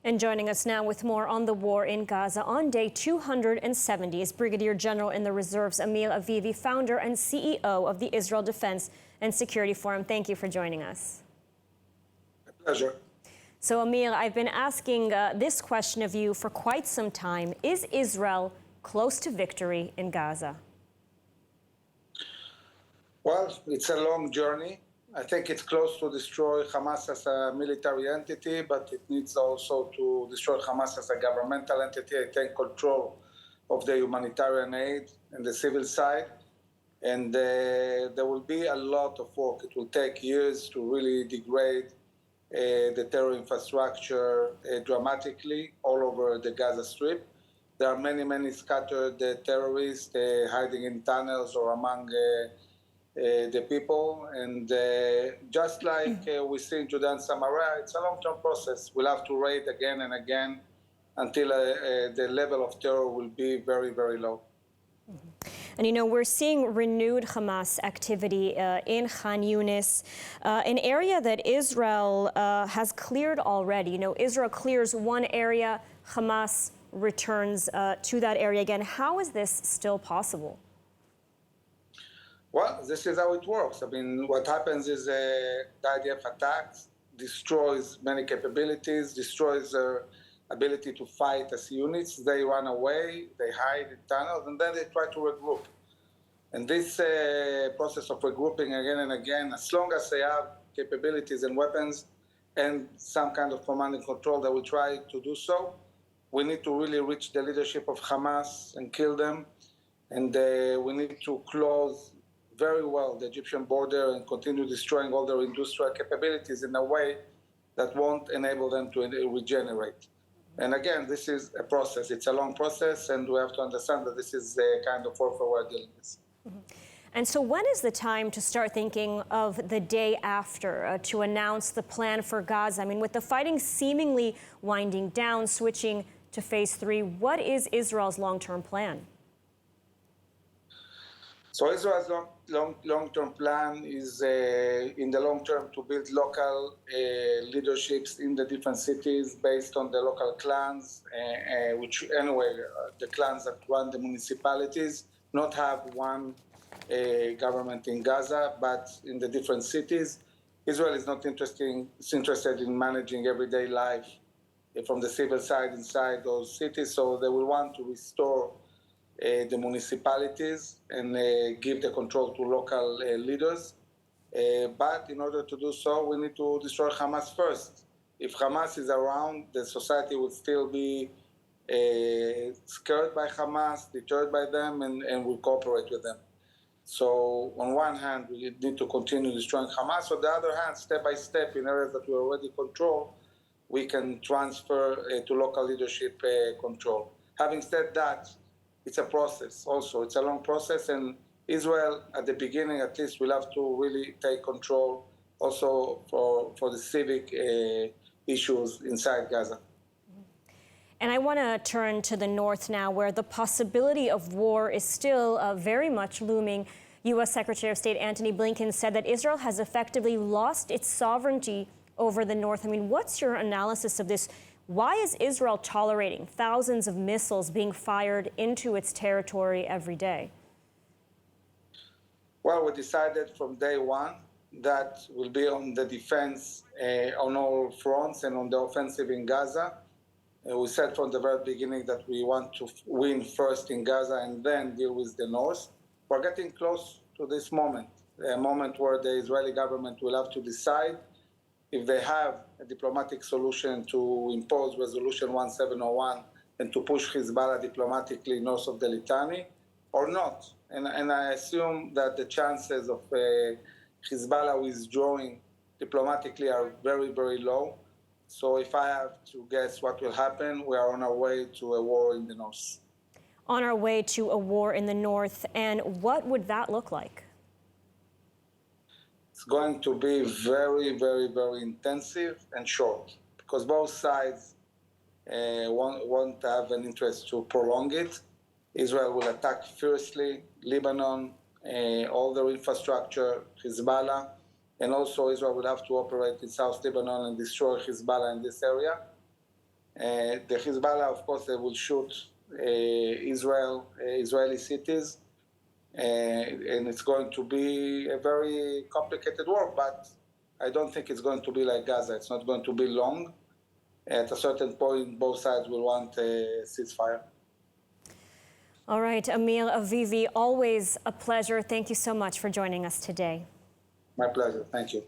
And joining us now with more on the war in Gaza on day 270 is Brigadier General in the Reserves, Amir Avivi, founder and CEO of the Israel Defense and Security Forum. Thank you for joining us. My pleasure. So, Amir, I've been asking this question of you for quite some time. Is Israel close to victory in Gaza? Well, it's a long journey. I think it's close to destroy Hamas as a military entity, but it needs also to destroy Hamas as a governmental entity and take control of the humanitarian aid and the civil side. And there will be a lot of work. It will take years to really degrade the terror infrastructure dramatically all over the Gaza Strip. There are many scattered terrorists hiding in tunnels or among the people, and just like we see in Judean Samaria, it's a long-term process. We'll have to raid again and again until the level of terror will be very low. And you know, we're seeing renewed Hamas activity in Khan Yunis, an area that Israel has cleared already. You know, Israel clears one area, Hamas returns to that area again. How is this still possible? Well, this is how it works. I mean, what happens is the IDF attacks, destroys many capabilities, destroys their ability to fight as units. They run away, they hide in tunnels, and then they try to regroup. And this process of regrouping again and again, as long as they have capabilities and weapons and some kind of command and control, they will try to do so. We need to really reach the leadership of Hamas and kill them. And we need to close very well the Egyptian border and continue destroying all their industrial capabilities in a way that won't enable them to regenerate. And again, this is a process. It's a long process, and we have to understand that this is the kind of warfare we're dealing with. And so when is the time to start thinking of the day after, to announce the plan for Gaza? I mean, with the fighting seemingly winding down, switching to phase 3, what is Israel's long-term plan? So Israel's long-term plan is, in the long term, to build local leaderships in the different cities based on the local clans, which anyway, the clans that run the municipalities, not have one government in Gaza, but in the different cities. Israel is not interested in managing everyday life from the civil side inside those cities, so they will want to restore the municipalities and give the control to local leaders. But in order to do so, we need to destroy Hamas first. If Hamas is around, the society will still be scared by Hamas, deterred by them, and will cooperate with them. So on one hand, we need to continue destroying Hamas. On the other hand, step by step, in areas that we already control, we can transfer to local leadership control. Having said that, it's a process also. It's a long process, and Israel, at the beginning at least, will have to really take control also for the civic issues inside Gaza. And I want to turn to the north now, where the possibility of war is still very much looming. U.S. Secretary of State Antony Blinken said that Israel has effectively lost its sovereignty over the north. I mean, what's your analysis of this? Why is Israel tolerating thousands of missiles being fired into its territory every day? Well, we decided from day one that we'll be on the defense on all fronts and on the offensive in Gaza. We said from the very beginning that we want to win first in Gaza and then deal with the north. We're getting close to this moment, a moment where the Israeli government will have to decide if they have a diplomatic solution to impose Resolution 1701 and to push Hezbollah diplomatically north of the Litani or not. And I assume that the chances of Hezbollah withdrawing diplomatically are very low. So if I have to guess what will happen, we are on our way to a war in the north. On our way to a war in the north, and what would that look like? It's going to be very intensive and short, because both sides won't have an interest to prolong it. Israel will attack fiercely Lebanon, all their infrastructure, Hezbollah, and also Israel will have to operate in South Lebanon and destroy Hezbollah in this area. The Hezbollah, of course, they will shoot Israeli cities, and it's going to be a very complicated war, but I don't think it's going to be like Gaza. It's not going to be long. At a certain point, both sides will want a ceasefire. All right, Amir Avivi, always a pleasure. Thank you so much for joining us today. My pleasure. Thank you.